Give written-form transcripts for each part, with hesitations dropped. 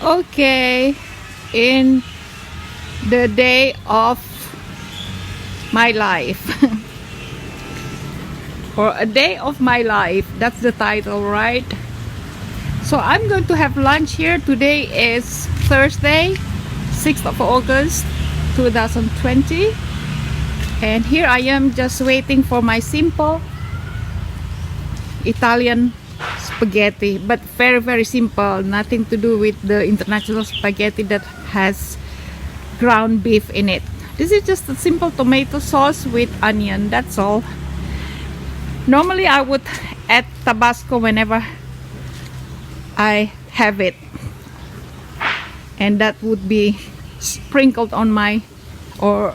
Okay, in the day of my life or a day of my life, that's the title, right? So I'm going to have lunch here. Today is Thursday, 6th of August 2020, and here I am just waiting for my simple Italian spaghetti, but very simple, nothing to do with the international spaghetti that has ground beef in it. This is just a simple tomato sauce with onion, that's all. Normally I would add Tabasco whenever I have it, and that would be sprinkled on my or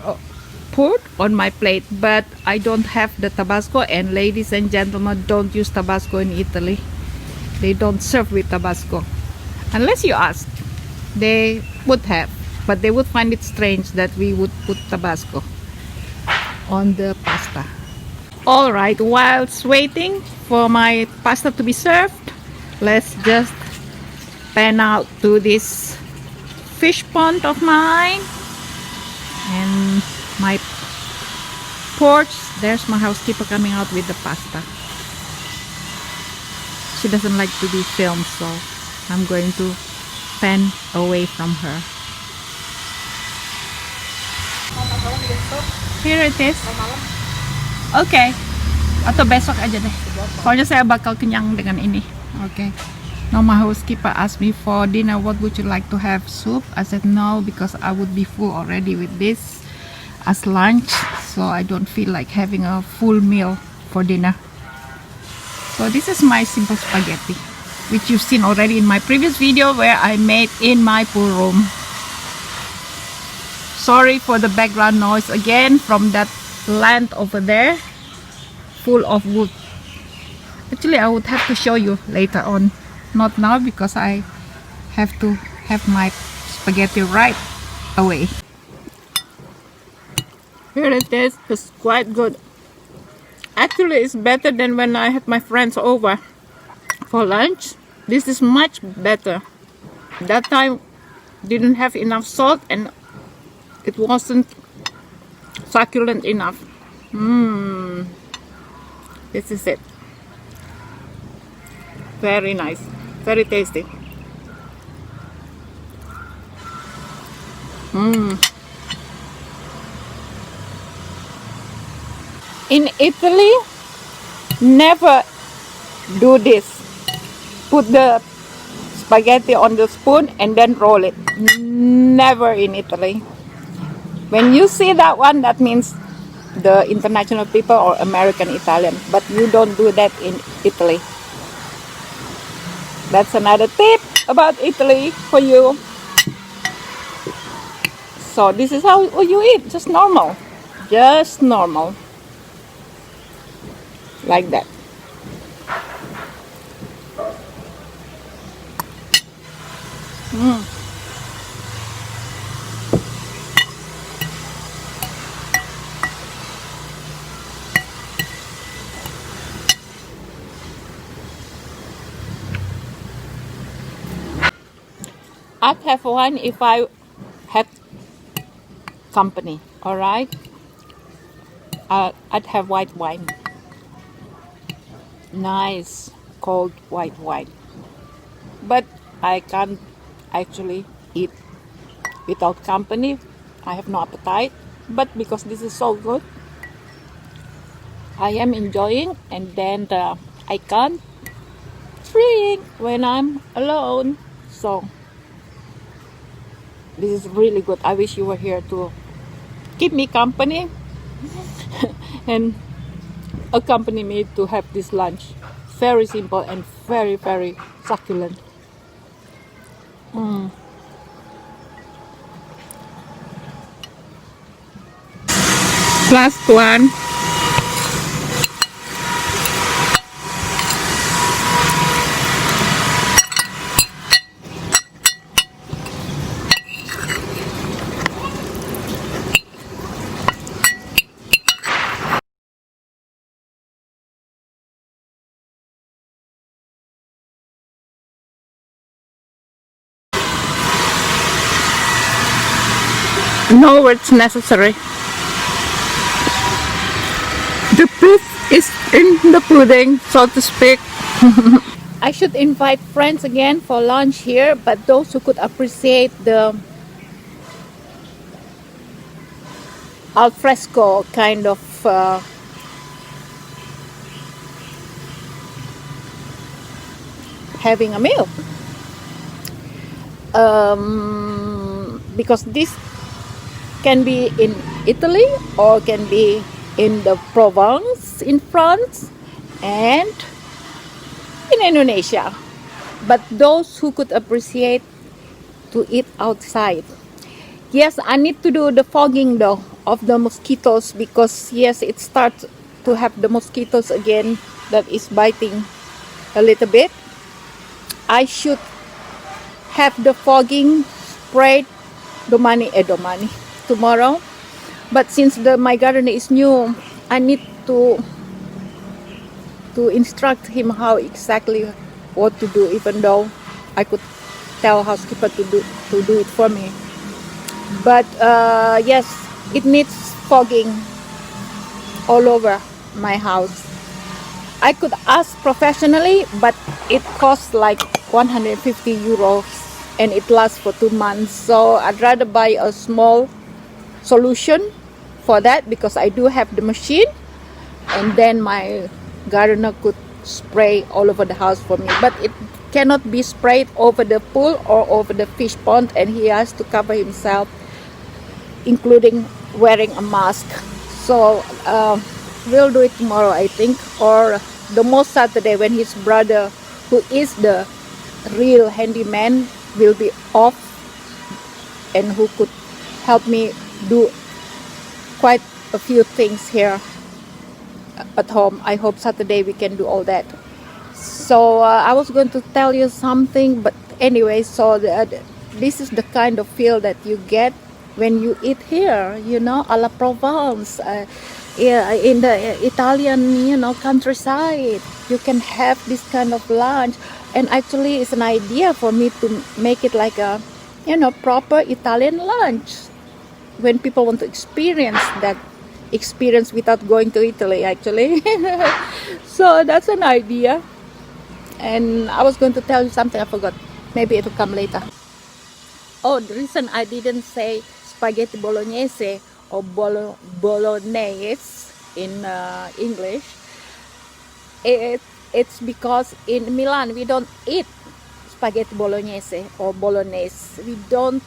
poured on my plate, but I don't have the Tabasco, and ladies and gentlemen, don't use Tabasco in Italy. They don't serve with Tabasco unless you ask. They would have, but they would find it strange that we would put Tabasco on the pasta. Alright, whilst waiting for my pasta to be served, let's just pan out to this fish pond of mine and my porch. There's my housekeeper coming out with the pasta. She doesn't like to be filmed, so I'm going to pan away from her. Here it is. Okay, atau besok aja deh. Soalnya saya bakal kenyang dengan ini. Okay. Now my housekeeper asked me for dinner, what would you like to have? Soup? I said no, because I would be full already with this as lunch, so I don't feel like having a full meal for dinner. So this is my simple spaghetti, which you've seen already in my previous video where I made in my pool room. Sorry for the background noise again from that land over there full of wood. Actually, I would have to show you later on, not now, because I have to have my spaghetti right away. Here it is. It's quite good. Actually, it's better than when I had my friends over for lunch. This is much better. That time didn't have enough salt and it wasn't succulent enough. This is it. Very nice, very tasty. In Italy, never do this. Put the spaghetti on the spoon and then roll it. Never in Italy. When you see that one, that means the international people or American Italian, but you don't do that in Italy. That's another tip about Italy for you. So this is how you eat, just normal, like that. I'd have one if I had company, alright? I'd have white wine. Nice cold white wine. But I can't actually eat without company. I have no appetite. But because this is so good, I am enjoying, and then I can't drink when I'm alone. So this is really good. I wish you were here to keep me company and accompany me to have this lunch. Very simple and very succulent. Last one. No words necessary. The proof is in the pudding, so to speak. I should invite friends again for lunch here, but those who could appreciate the al fresco kind of having a meal. Because this can be in Italy or can be in the Provence in France and in Indonesia. But those who could appreciate to eat outside. Yes, I need to do the fogging though of the mosquitoes, because yes, it starts to have the mosquitoes again that is biting a little bit. I should have the fogging sprayed domani tomorrow. But since my garden is new, I need to instruct him how exactly what to do, even though I could tell housekeeper to do it for me. But yes, it needs fogging all over my house. I could ask professionally, but it costs like 150 euros and it lasts for 2 months. So I'd rather buy a small solution for that, because I do have the machine, and then my gardener could spray all over the house for me. But it cannot be sprayed over the pool or over the fish pond, and he has to cover himself, including wearing a mask. So we'll do it tomorrow, I think, or the most Saturday, when his brother, who is the real handyman, will be off, and who could help me do quite a few things here at home. I hope Saturday we can do all that. So I was going to tell you something, but anyway, so this is the kind of feel that you get when you eat here, alla Provence, in the Italian, countryside. You can have this kind of lunch, and actually it's an idea for me to make it like a, proper Italian lunch, when people want to experience that experience without going to Italy, actually. So that's an idea. And I was going to tell you something, I forgot. Maybe it will come later. Oh, the reason I didn't say spaghetti bolognese or bolognese in English, it's because in Milan we don't eat spaghetti bolognese or bolognese. We don't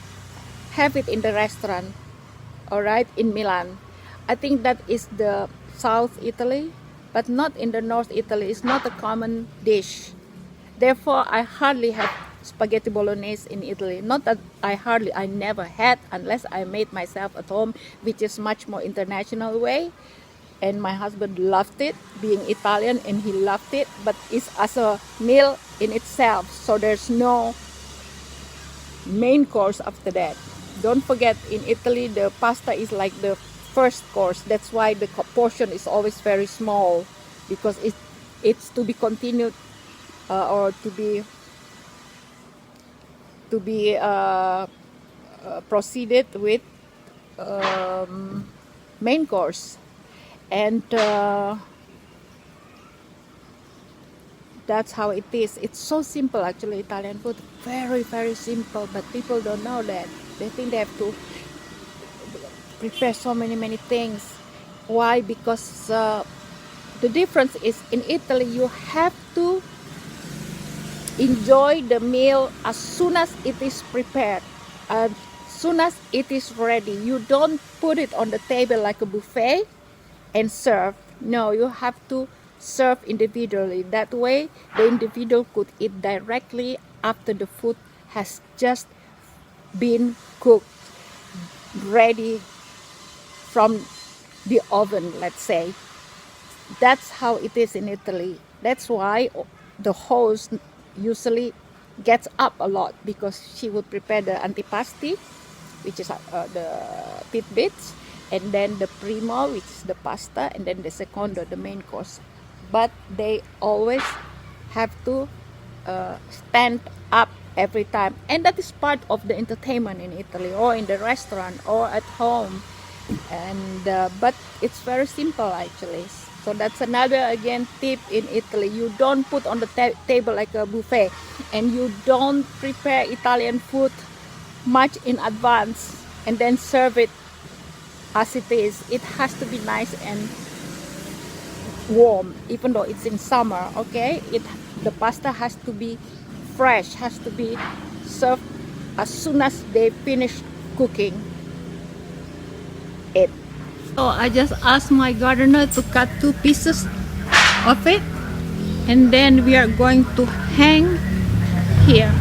have it in the restaurant, alright, in Milan. I think that is the South Italy, but not in the North Italy. It's not a common dish. Therefore, I hardly have spaghetti bolognese in Italy. Not that I never had, unless I made myself at home, which is much more international way. And my husband loved it, being Italian, and he loved it, but it's as a meal in itself. So there's no main course after that. Don't forget, in Italy, the pasta is like the first course. That's why the portion is always very small, because it's to be continued or to be proceeded with main course. And that's how it is. It's so simple, actually. Italian food, very, very simple, but people don't know that. They think they have to prepare so many things. Why? Because the difference is, in Italy you have to enjoy the meal as soon as it is prepared, as soon as it is ready. You don't put it on the table like a buffet and serve. No, you have to serve individually. That way the individual could eat directly after the food has just been cooked, ready from the oven, let's say. That's how it is in Italy. That's why the host usually gets up a lot, because she would prepare the antipasti, which is the tidbits, and then the primo, which is the pasta, and then the secondo, the main course. But they always have to stand up every time, and that is part of the entertainment in Italy, or in the restaurant, or at home. And but it's very simple actually. So that's another again tip in Italy. You don't put on the table like a buffet, and you don't prepare Italian food much in advance and then serve it as it is. It has to be nice and warm, even though it's in summer. Okay, the pasta has to be fresh, has to be served as soon as they finish cooking it. So I just asked my gardener to cut 2 pieces of it, and then we are going to hang here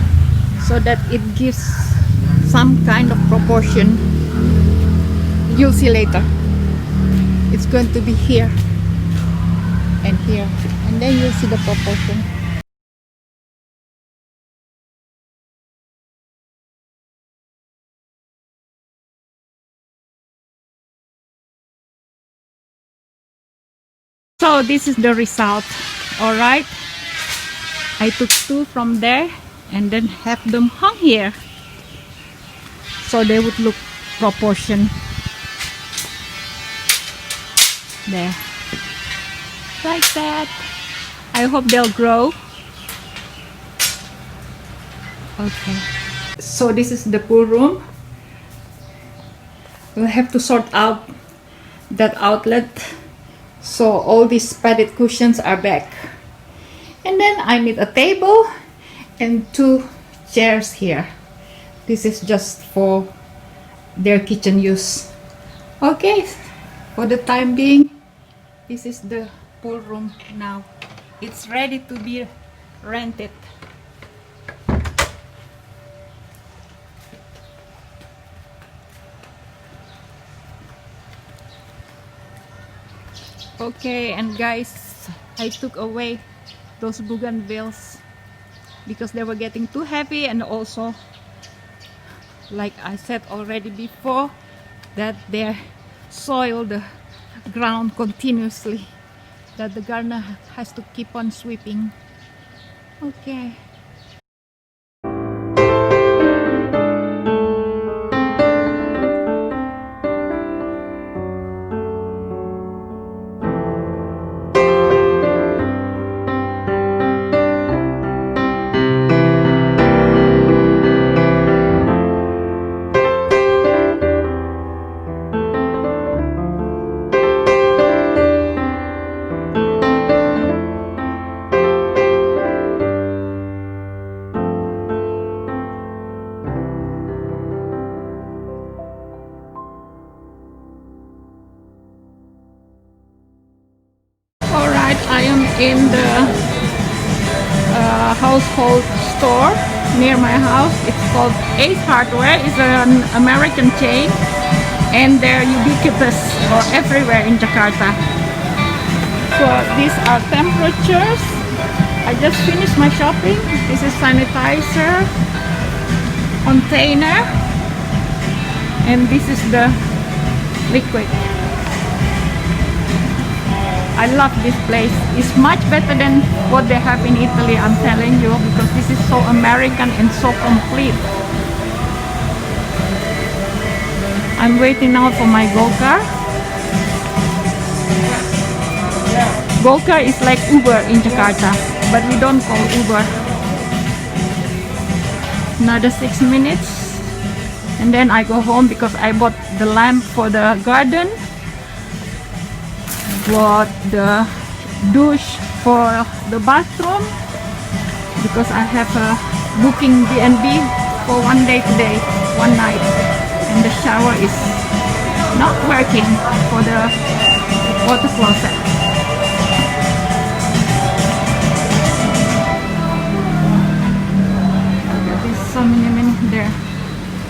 so that it gives some kind of proportion. You'll see later. It's going to be here and here, and then you'll see the proportion. So this is the result. All right, I took 2 from there and then have them hung here so they would look proportion. There, like that. I hope they'll grow. Okay, so this is the pool room. We'll have to sort out that outlet, so all these padded cushions are back. And then I need a table and 2 chairs here. This is just for their kitchen use. Okay, for the time being, this is the pool room now. It's ready to be rented. Okay, and guys, I took away those bougainvilleas because they were getting too heavy, and also, like I said already before, that they soil the ground continuously, that the gardener has to keep on sweeping. Okay. Alright, I am in the household store near my house. It's called Ace Hardware. It's an American chain, and they're ubiquitous or everywhere in Jakarta. So these are temperatures. I just finished my shopping. This is sanitizer container, and this is the liquid. I love this place. It's much better than what they have in Italy, I'm telling you, because this is so American and so complete. I'm waiting now for my Go car. Go car is like Uber in Jakarta, but we don't call Uber. Another 6 minutes, and then I go home because I bought the lamp for the garden, bought the douche for the bathroom because I have a booking B&B for 1 day today, 1 night, and the shower is not working for the water closet. There's so many there.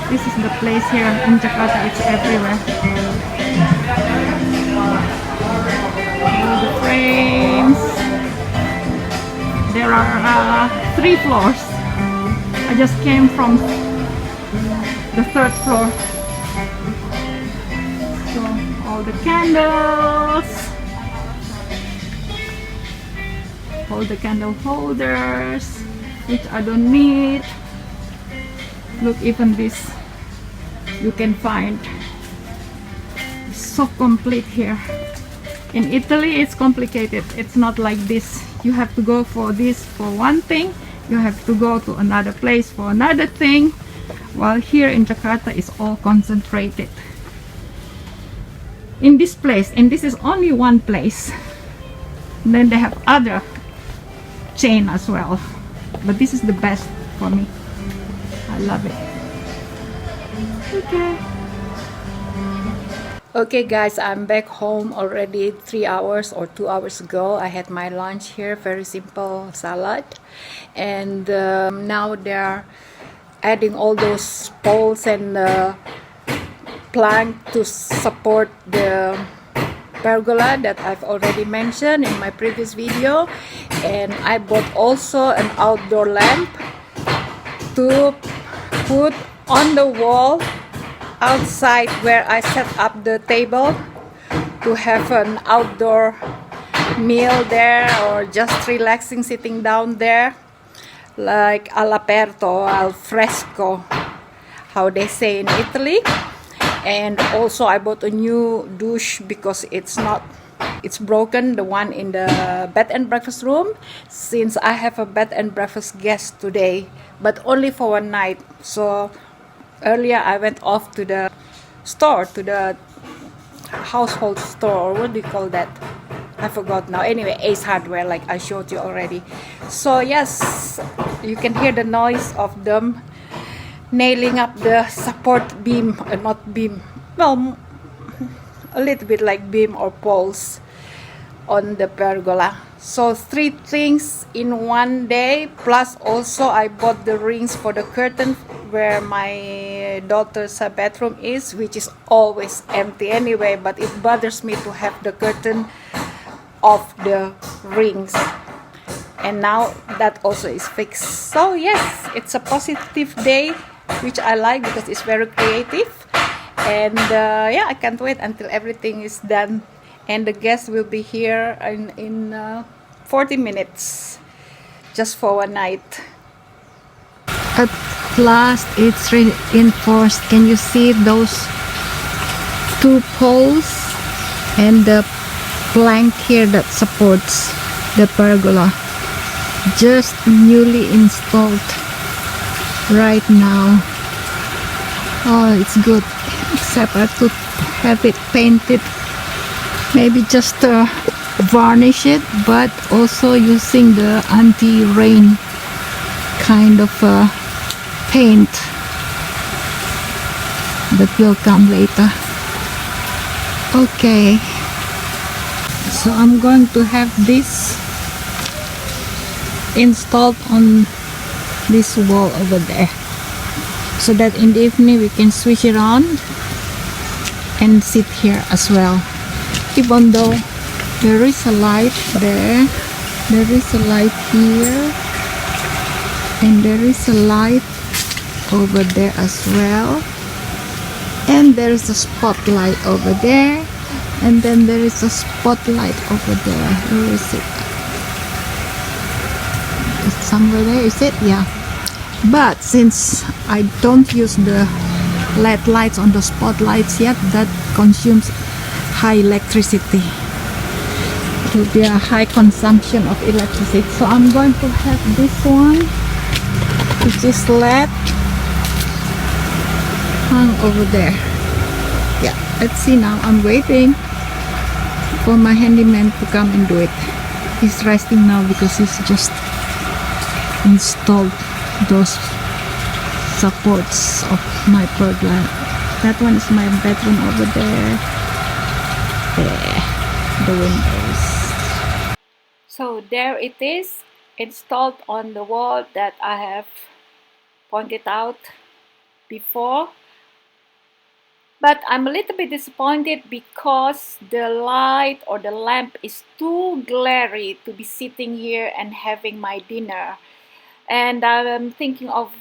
This is the place here in Jakarta. It's everywhere. The frames. There are 3 floors. I just came from the 3rd floor. So all the candles, all the candle holders, which I don't need. Look, even this you can find. It's so complete here. In Italy it's complicated. It's not like this. You have to go for this for one thing, you have to go to another place for another thing, while here in Jakarta it's all concentrated in this place, and this is only one place. And then they have other chain as well, but this is the best for me. I love it. Okay guys, I'm back home already 3 hours or 2 hours ago. I had my lunch here, very simple salad, and now they're adding all those poles and plank to support the pergola that I've already mentioned in my previous video. And I bought also an outdoor lamp to put on the wall outside where I set up the table to have an outdoor meal there, or just relaxing sitting down there, like all'aperto, al fresco, how they say in Italy. And also I bought a new douche because it's broken, the one in the bed and breakfast room, since I have a bed and breakfast guest today, but only for one night. So earlier I went off to the store, to the household store, or what do you call that? I forgot now. Anyway, Ace Hardware, like I showed you already. So yes, you can hear the noise of them nailing up the support beam, not beam, well, a little bit like beam or poles on the pergola. So 3 things in one day, plus also I bought the rings for the curtain where my daughter's bedroom is, which is always empty anyway, but it bothers me to have the curtain of the rings. And now that also is fixed. So yes, it's a positive day, which I like because it's very creative. And yeah, I can't wait until everything is done. And the guest will be here in 40 minutes, just for one night. At last, it's reinforced. Can you see those 2 poles and the plank here that supports the pergola? Just newly installed right now. Oh, it's good, except I have to have it painted, maybe just varnish it, but also using the anti-rain kind of paint that will come later. Okay, so I'm going to have this installed on this wall over there, so that in the evening we can switch it on and sit here as well. Even though there is a light there, there is a light here, and there is a light over there as well, and there is a spotlight over there, and then there is a spotlight over there. Where is it? It's somewhere there, is it? Yeah. But since I don't use the LED lights on the spotlights yet, that consumes high electricity. It will be a high consumption of electricity. So I'm going to have this one, which is LED, hung over there. Yeah, let's see now. I'm waiting for my handyman to come and do it. He's resting now because he's just installed those supports of my pergola. That one is my bedroom over there. There, the windows. So there it is, installed on the wall that I have pointed out before. But I'm a little bit disappointed because the light or the lamp is too glary to be sitting here and having my dinner. And I'm thinking of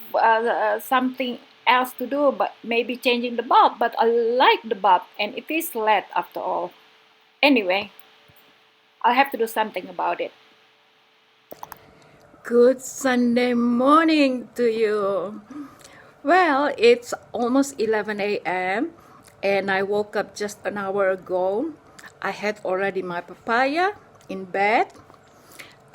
something else to do, but maybe changing the bulb. But I like the bulb, and it is LED after all. Anyway, I'll have to do something about it. Good Sunday morning to you. Well, it's almost 11 a.m. and I woke up just an hour ago. I had already my papaya in bed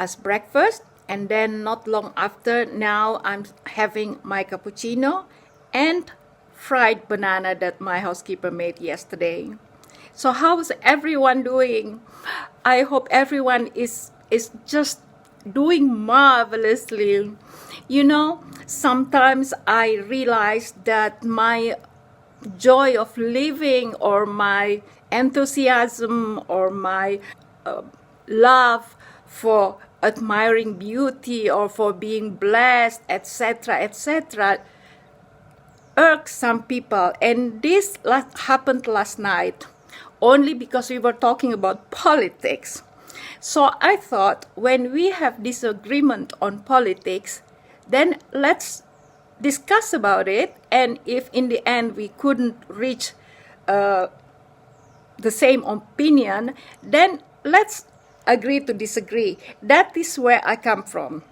as breakfast, and then not long after, now I'm having my cappuccino and fried banana that my housekeeper made yesterday. So how's everyone doing? I hope everyone is just doing marvelously. You know, sometimes I realize that my joy of living, or my enthusiasm, or my love for admiring beauty, or for being blessed, etc., etc., irks some people. And this happened last night only because we were talking about politics. So I thought, when we have disagreement on politics, then let's discuss about it, and if in the end we couldn't reach the same opinion, then let's agree to disagree. That is where I come from.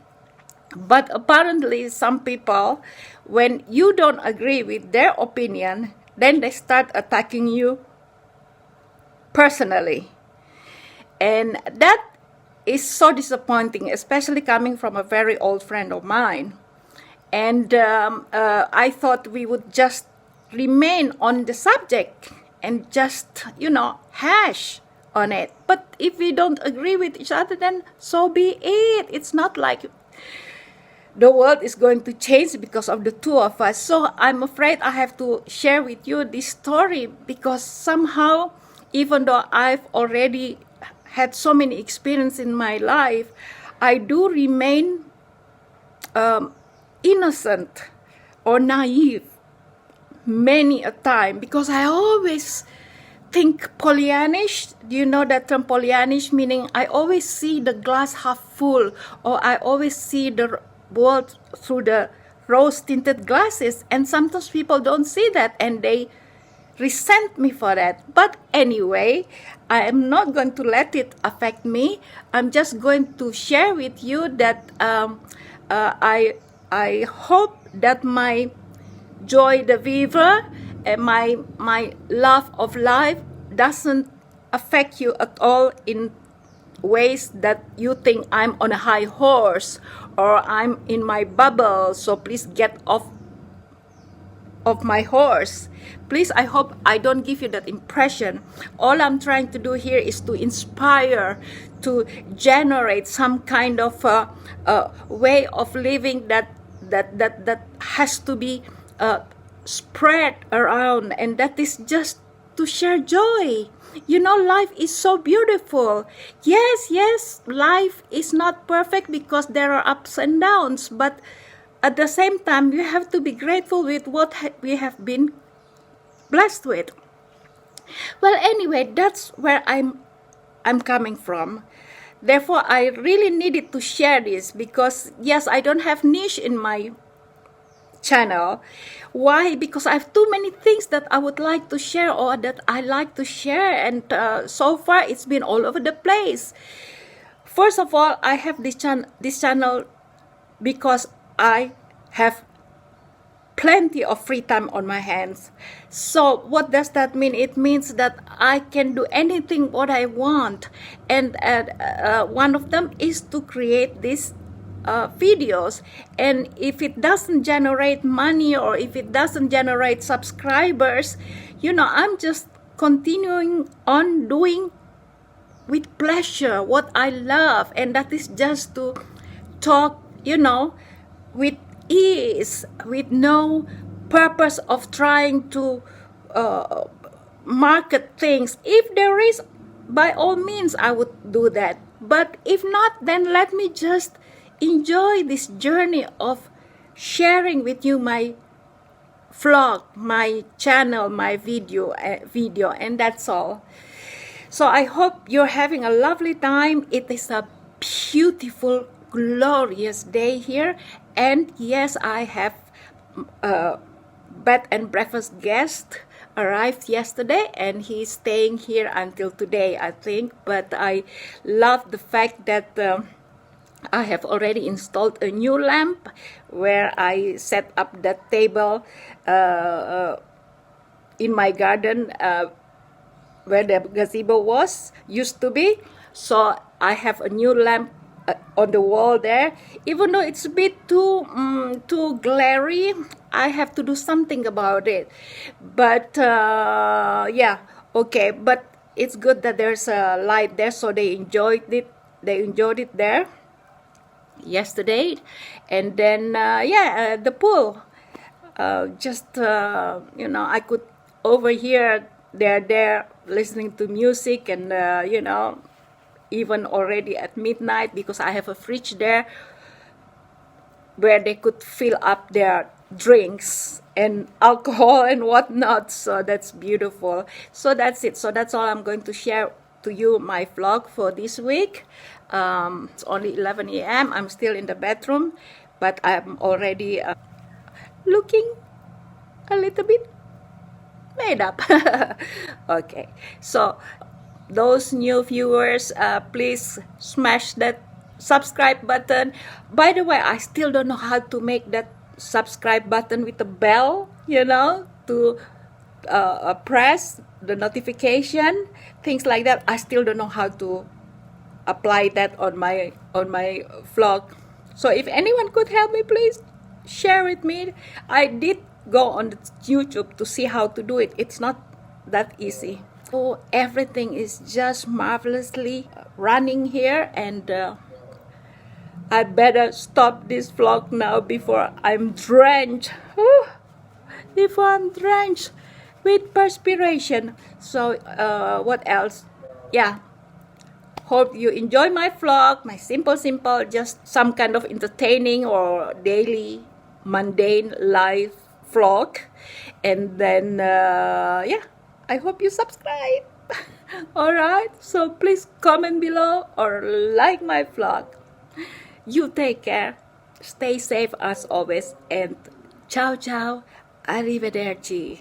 But apparently some people, when you don't agree with their opinion, then they start attacking you personally. And that is so disappointing, especially coming from a very old friend of mine. And I thought we would just remain on the subject and just, hash on it. But if we don't agree with each other, then so be it. It's not like the world is going to change because of the two of us. So I'm afraid I have to share with you this story, because somehow, even though I've already had so many experiences in my life, I do remain innocent or naive many a time, because I always think Pollyannish. Do you know that term Pollyannish? Meaning I always see the glass half full, or I always see the world through the rose-tinted glasses, and sometimes people don't see that and they resent me for that. But anyway, I am not going to let it affect me. I'm just going to share with you that I hope that my joy de vivre and my love of life doesn't affect you at all in ways that you think I'm on a high horse or I'm in my bubble. So please get off of my horse. Please, I hope I don't give you that impression. All I'm trying to do here is to inspire, to generate some kind of way of living that has to be spread around, and that is just to share joy. You know, life is so beautiful. Yes, life is not perfect because there are ups and downs, but at the same time, you have to be grateful with what we have been blessed with. Well, anyway, that's where I'm coming from. Therefore, I really needed to share this, because yes, I don't have niche in my channel. Why? Because I have too many things that I would like to share, or that I like to share, and so far it's been all over the place. First of all, I have this channel because I have plenty of free time on my hands. So what does that mean? It means that I can do anything what I want, and one of them is to create these videos. And if it doesn't generate money, or if it doesn't generate subscribers, I'm just continuing on doing with pleasure what I love, and that is just to talk, with ease, with no purpose of trying to market things. If there is, by all means, I would do that. But if not, then let me just enjoy this journey of sharing with you my vlog, my channel, my video, and that's all. So I hope you're having a lovely time. It is a beautiful, glorious day here, and yes, I have bed and breakfast guest arrived yesterday, and he's staying here until today, I think. But I love the fact that I have already installed a new lamp where I set up that table in my garden where the gazebo used to be. So I have a new lamp on the wall there. Even though it's a bit too glary, I have to do something about it. But yeah, okay. But it's good that there's a light there, so they enjoyed it. They enjoyed it there yesterday. And then yeah, the pool. You know, I could overhear they're there listening to music, and you know, even already at midnight, because I have a fridge there where they could fill up their drinks and alcohol and whatnot. So that's beautiful. So that's it. So that's all I'm going to share to you, my vlog for this week. It's only 11 a.m. I'm still in the bedroom, but I'm already looking a little bit made up. Okay, so those new viewers, please smash that subscribe button. By the way, I still don't know how to make that subscribe button with the bell, you know, to press the notification, things like that. I still don't know how to apply that on my vlog. So if anyone could help me, please share with me. I did go on YouTube to see how to do it. It's not that easy. So everything is just marvelously running here, and I better stop this vlog now before I'm drenched. Before I'm drenched with perspiration. So what else? Yeah. Hope you enjoy my vlog, my simple, just some kind of entertaining or daily mundane life vlog. And then yeah, I hope you subscribe. Alright, so please comment below or like my vlog. You take care, stay safe as always, and ciao ciao, arrivederci.